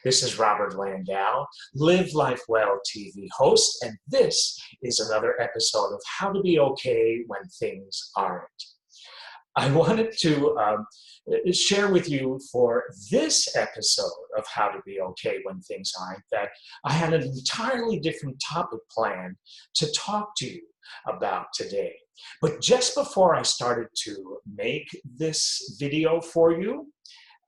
This is Robert Landau, Live Life Well TV host, and this is another episode of How to Be Okay When Things Aren't. I wanted to share with you for this episode of How to Be Okay When Things Aren't that I had an entirely different topic planned to talk to you about today. But just before I started to make this video for you,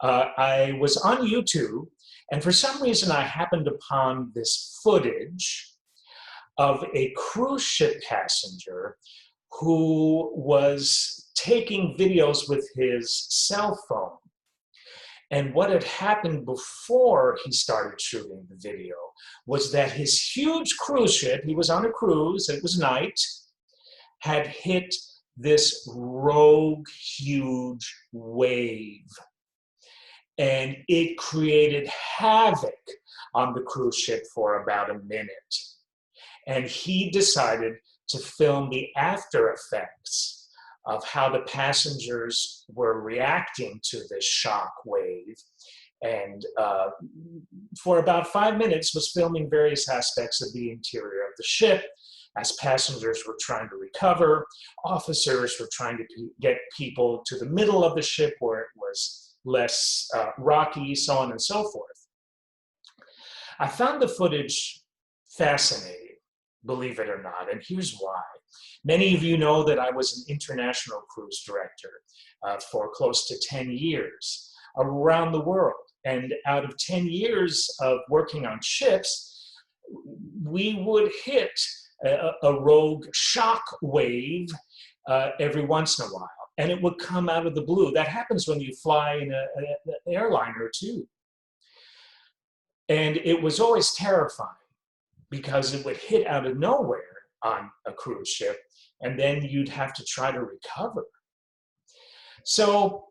I was on YouTube, and for some reason I happened upon this footage of a cruise ship passenger who was taking videos with his cell phone. And what had happened before he started shooting the video was that his huge cruise ship, he was on a cruise, it was night, had hit this rogue, huge wave. And it created havoc on the cruise ship for about a minute. And he decided to film the after effects of how the passengers were reacting to this shock wave. And for about 5 minutes was filming various aspects of the interior of the ship as passengers were trying to recover. Officers were trying to get people to the middle of the ship where it was less rocky, so on and so forth. I found the footage fascinating, believe it or not, and here's why. Many of you know that I was an international cruise director for close to 10 years around the world. And out of 10 years of working on ships, we would hit a rogue shock wave every once in a while. And it would come out of the blue. That happens when you fly in an airliner too. And it was always terrifying because it would hit out of nowhere on a cruise ship, and then you'd have to try to recover. So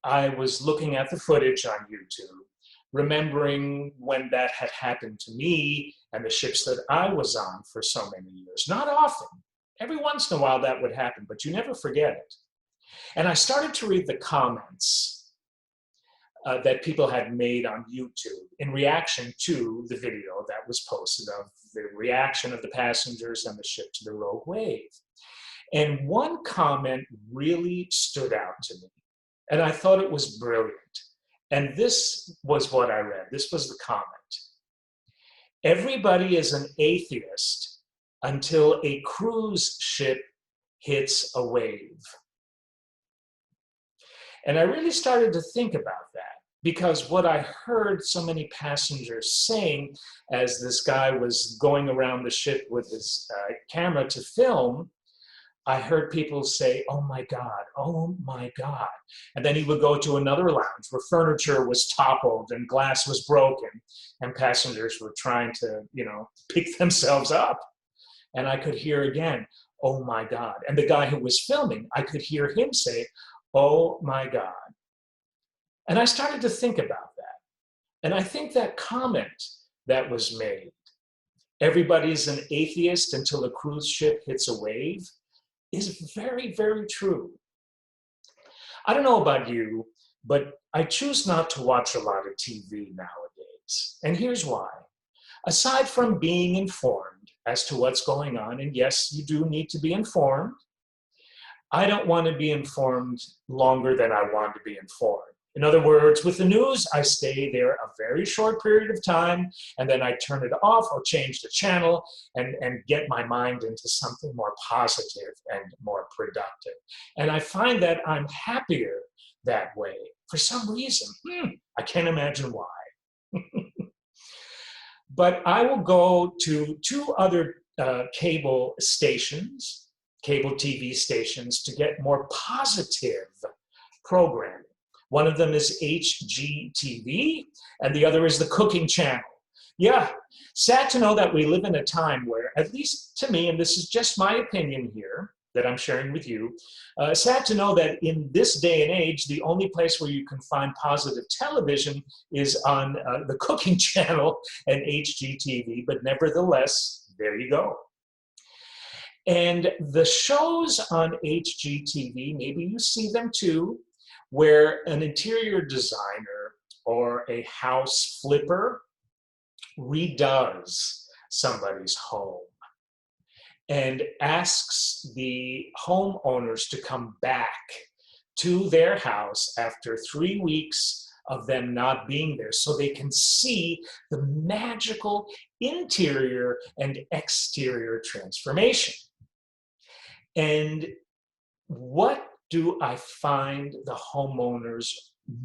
I was looking at the footage on YouTube, remembering when that had happened to me and the ships that I was on for so many years. Not often. Every once in a while that would happen, but you never forget it. And I started to read the comments that people had made on YouTube in reaction to the video that was posted of the reaction of the passengers and the ship to the rogue wave. And one comment really stood out to me, and I thought it was brilliant. And this was what I read. This was the comment. Everybody is an atheist until a cruise ship hits a wave. And I really started to think about that, because what I heard so many passengers saying as this guy was going around the ship with his camera to film, I heard people say, "Oh my God, oh my God." And then he would go to another lounge where furniture was toppled and glass was broken, and passengers were trying to, pick themselves up. And I could hear again, "Oh my God." And the guy who was filming, I could hear him say, "Oh my God." And I started to think about that. And I think that comment that was made, everybody's an atheist until a cruise ship hits a wave, is very, very true. I don't know about you, but I choose not to watch a lot of TV nowadays. And here's why. Aside from being informed as to what's going on, and yes, you do need to be informed, I don't want to be informed longer than I want to be informed. In other words, with the news, I stay there a very short period of time, and then I turn it off or change the channel and get my mind into something more positive and more productive. And I find that I'm happier that way for some reason. I can't imagine why. But I will go to two other cable stations, cable TV stations, to get more positive programming. One of them is HGTV, and the other is the Cooking Channel. Yeah, sad to know that we live in a time where, at least to me, and this is just my opinion here that I'm sharing with you, sad to know that in this day and age, the only place where you can find positive television is on the Cooking Channel and HGTV, but nevertheless, there you go. And the shows on HGTV, maybe you see them too, where an interior designer or a house flipper redoes somebody's home and asks the homeowners to come back to their house after 3 weeks of them not being there so they can see the magical interior and exterior transformation. And what do I find the homeowners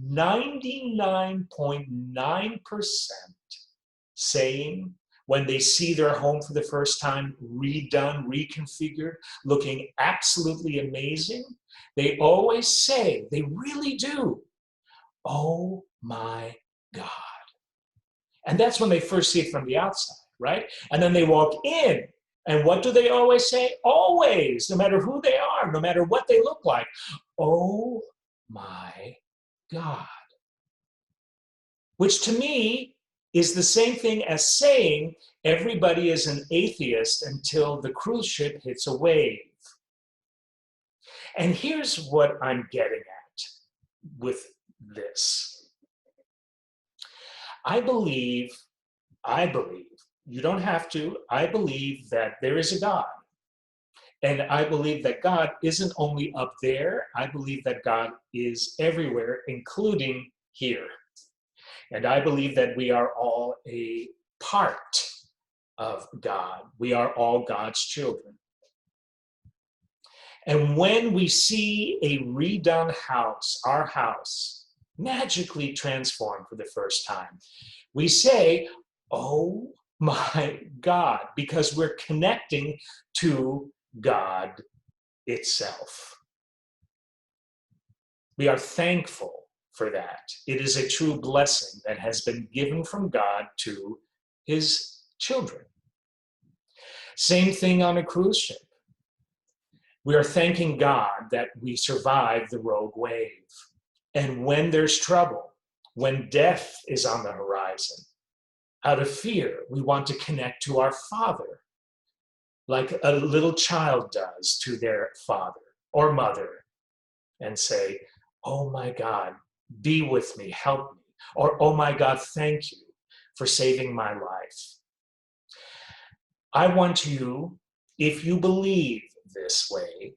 99.9% saying when they see their home for the first time, redone, reconfigured, looking absolutely amazing? They always say, they really do, "Oh my God." And that's when they first see it from the outside, right? And then they walk in, and what do they always say? Always, no matter who they are, no matter what they look like, "Oh my God." Which to me is the same thing as saying everybody is an atheist until the cruise ship hits a wave. And here's what I'm getting at with this. I believe, you don't have to, I believe that there is a God. And I believe that God isn't only up there, I believe that God is everywhere, including here. And I believe that we are all a part of God. We are all God's children. And when we see a redone house, our house, magically transformed for the first time, we say, "Oh my God," because we're connecting to God itself. We are thankful for that. It is a true blessing that has been given from God to his children. Same thing on a cruise ship. We are thanking God that we survived the rogue wave. And when there's trouble, when death is on the horizon, out of fear, we want to connect to our Father, like a little child does to their father or mother, and say, "Oh my God, be with me, help me." Or, "Oh my God, thank you for saving my life." I want you, if you believe this way,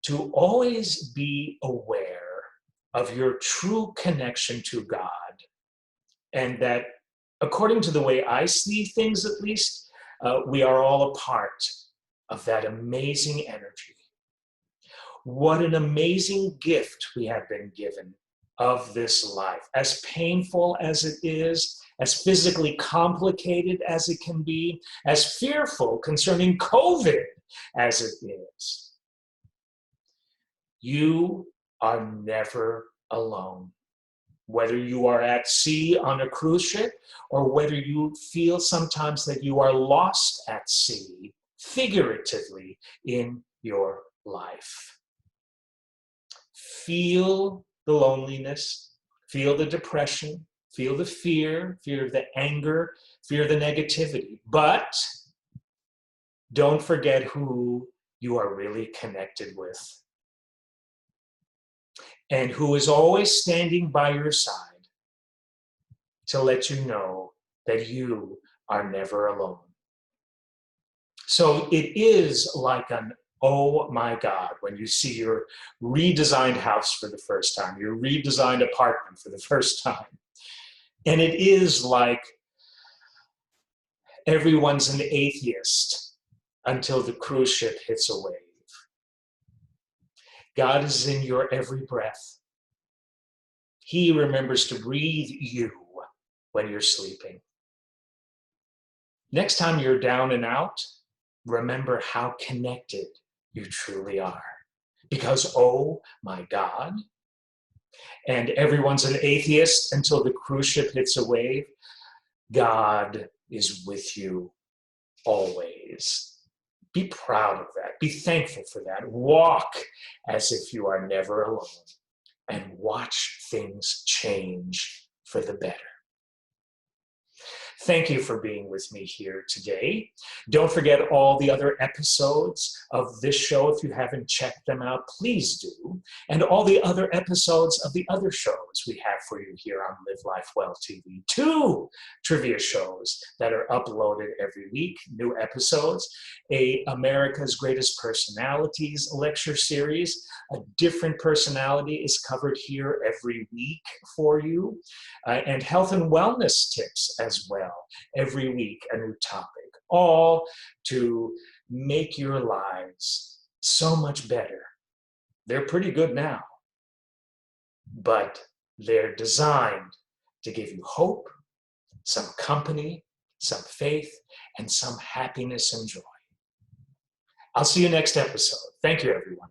to always be aware of your true connection to God. And that, according to the way I see things at least, we are all a part of that amazing energy. What an amazing gift we have been given of this life. As painful as it is, as physically complicated as it can be, as fearful concerning COVID as it is, you are never alone. Whether you are at sea on a cruise ship or whether you feel sometimes that you are lost at sea, figuratively in your life. Feel the loneliness, feel the depression, feel the fear of the anger, fear of the negativity, but don't forget who you are really connected with and who is always standing by your side to let you know that you are never alone. So it is like an "oh my God" when you see your redesigned house for the first time, your redesigned apartment for the first time. And it is like everyone's an atheist until the cruise ship hits a wave. God is in your every breath. He remembers to breathe you when you're sleeping. Next time you're down and out, remember how connected you truly are. Because, oh my God, and everyone's an atheist until the cruise ship hits a wave, God is with you always. Be proud of that. Be thankful for that. Walk as if you are never alone and watch things change for the better. Thank you for being with me here today. Don't forget all the other episodes of this show. If you haven't checked them out, please do. And all the other episodes of the other shows we have for you here on Live Life Well TV. 2 trivia shows that are uploaded every week, new episodes. A America's Greatest Personalities lecture series. A different personality is covered here every week for you. And health and wellness tips as well. Every week, a new topic, all to make your lives so much better. They're pretty good now, but they're designed to give you hope, some company, some faith, and some happiness and joy. I'll see you next episode. Thank you, everyone.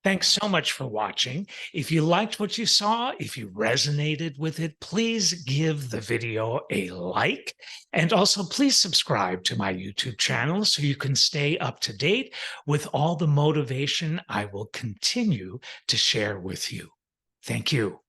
Thanks so much for watching. If you liked what you saw, if you resonated with it, please give the video a like. And also, please subscribe to my YouTube channel so you can stay up to date with all the motivation I will continue to share with you. Thank you.